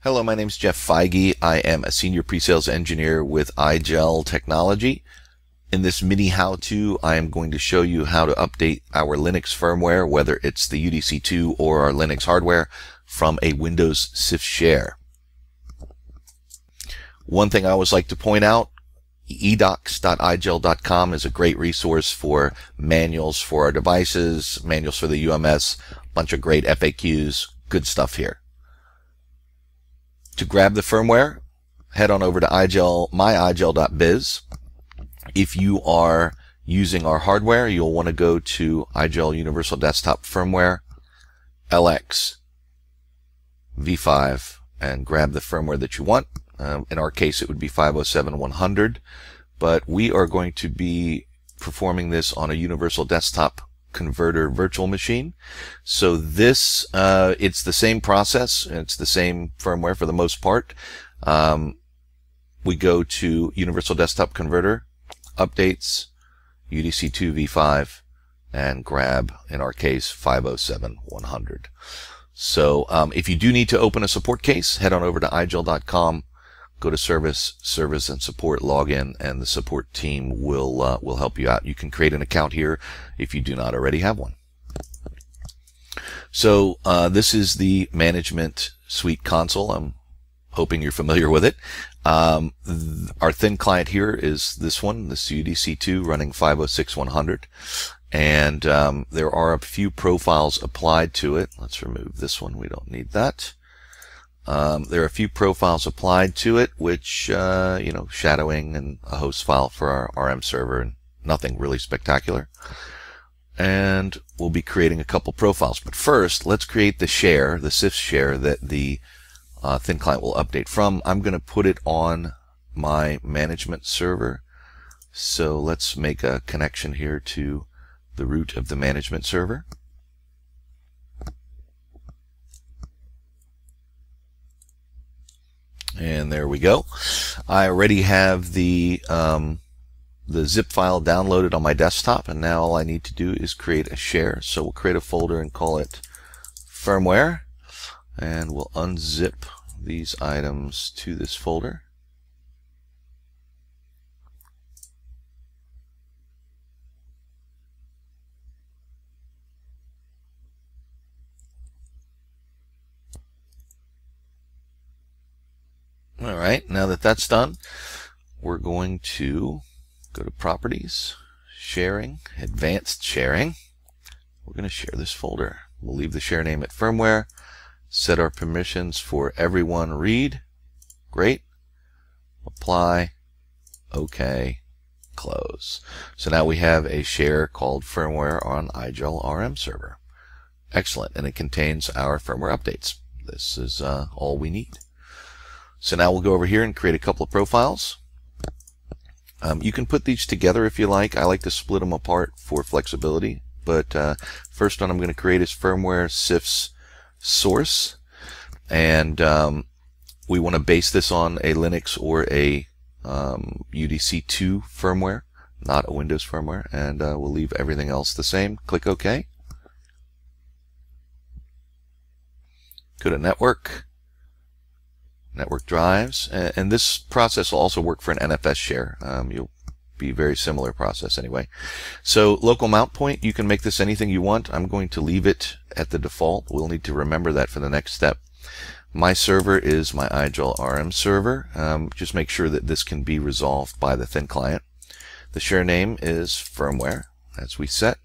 Hello, my name is Jeff Feige. I am a senior pre-sales engineer with IGEL Technology. In this mini how-to, I am going to show you how to update our Linux firmware, whether it's the UDC2 or our Linux hardware, from a Windows CIFS share. One thing I always like to point out, edocs.igel.com is a great resource for manuals for our devices, manuals for the UMS, a bunch of great FAQs, good stuff here. To grab the firmware, head on over to myigel.biz. If you are using our hardware, you'll want to go to IGEL Universal Desktop Firmware, LX, V5, and grab the firmware that you want. In our case, it would be 507-100, but we are going to be performing this on a Universal Desktop Converter virtual machine. So this, it's the same process. It's the same firmware for the most part. We go to Universal Desktop Converter, Updates, UDC2 V5, and grab, in our case, 507-100. So if you do need to open a support case, head on over to igel.com, go to Service and Support, log in, and the support team will help you out. You can create an account here if you do not already have one. So this is the Management Suite console. I'm hoping you're familiar with it. Our thin client here is this one, this UDC2 running 506-100. And there are a few profiles applied to it. Let's remove this one. We don't need that. There are a few profiles applied to it, which, shadowing and a host file for our RM server, and nothing really spectacular. And we'll be creating a couple profiles. But first, let's create the share, the CIFS share that the thin client will update from. I'm going to put it on my management server. So let's make a connection here to the root of the management server. And there we go. I already have the zip file downloaded on my desktop, and now all I need to do is create a share. So we'll create a folder and call it firmware, and we'll unzip these items to this folder. Alright, now that that's done, we're going to go to Properties, Sharing, Advanced Sharing. We're going to share this folder. We'll leave the share name at firmware, set our permissions for everyone read, great, apply, OK, close. So now we have a share called firmware on IGEL RM server. Excellent, and it contains our firmware updates. This is all we need. So now we'll go over here and create a couple of profiles. You can put these together if you like. I like to split them apart for flexibility. But first one I'm going to create is firmware CIFS source. And we want to base this on a Linux or a UDC2 firmware, not a Windows firmware. And we'll leave everything else the same. Click OK. Go to Network. Network drives, and this process will also work for an NFS share. You'll be a very similar process anyway. So local mount point, you can make this anything you want. I'm going to leave it at the default. We'll need to remember that for the next step. My server is my IGEL RM server. Just make sure that this can be resolved by the thin client. The share name is firmware, as we set,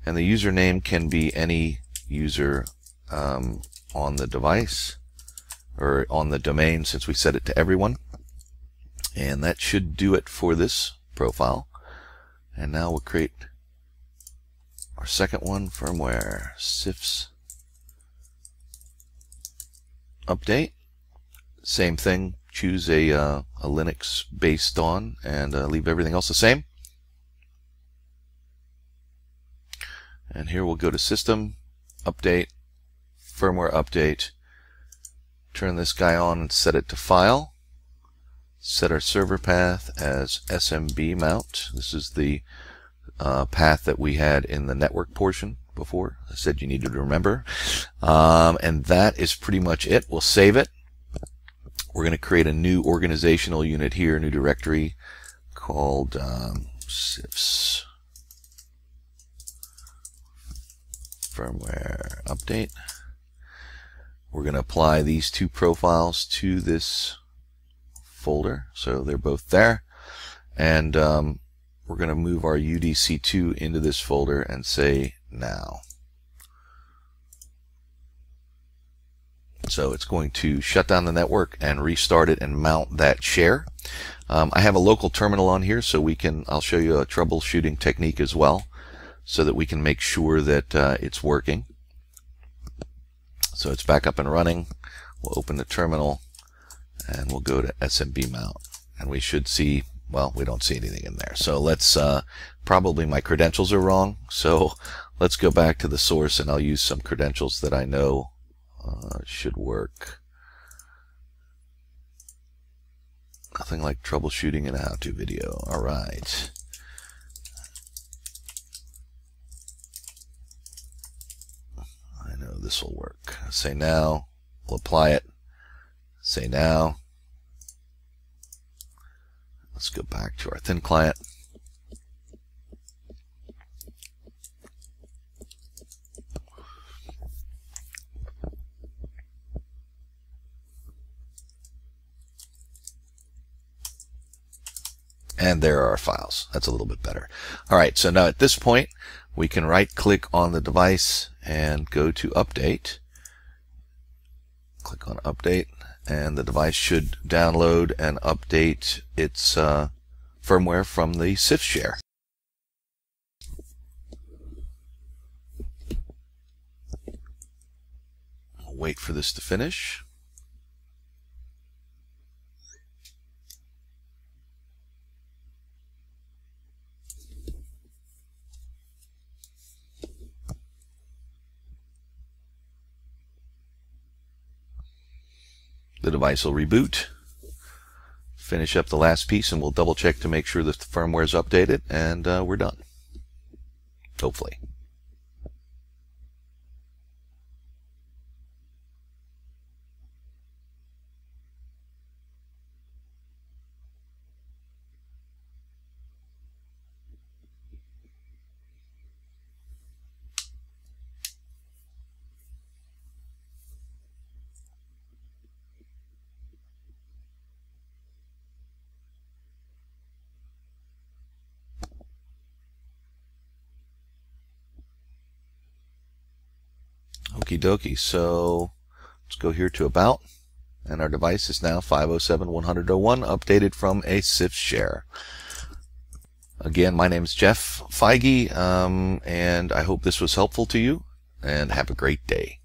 and the username can be any user on the device, or on the domain, since we set it to everyone. And that should do it for this profile. And now we'll create our second one, firmware CIFS update. Same thing, choose a Linux based on, and leave everything else the same. And here we'll go to System, Update, Firmware Update. Turn this guy on and set it to File. Set our server path as SMB mount. This is the path that we had in the network portion before. I said you needed to remember. And that is pretty much it. We'll save it. We're going to create a new organizational unit here, new directory called CIFS Firmware Update. We're going to apply these two profiles to this folder, so they're both there. And we're going to move our UDC2 into this folder and say now. So it's going to shut down the network and restart it and mount that share. I have a local terminal on here, so I'll show you a troubleshooting technique as well, so that we can make sure that it's working. So it's back up and running. We'll open the terminal and we'll go to SMB mount, and we should see, well, we don't see anything in there. So let's probably my credentials are wrong, so let's go back to the source and I'll use some credentials that I know should work. Nothing like troubleshooting in a how-to video. All right. I know this will work. Say now. We'll apply it. Say now. Let's go back to our thin client. And there are our files. That's a little bit better. All right, so now at this point, we can right-click on the device and go to Update. Click on Update, and the device should download and update its firmware from the CIFS share. We'll wait for this to finish. The device will reboot, finish up the last piece, and we'll double check to make sure that the firmware is updated, and we're done. Hopefully. Okie dokie, so let's go here to About, and our device is now 507.100.01, updated from a CIFS share. Again, my name is Jeff Feige, and I hope this was helpful to you, and have a great day.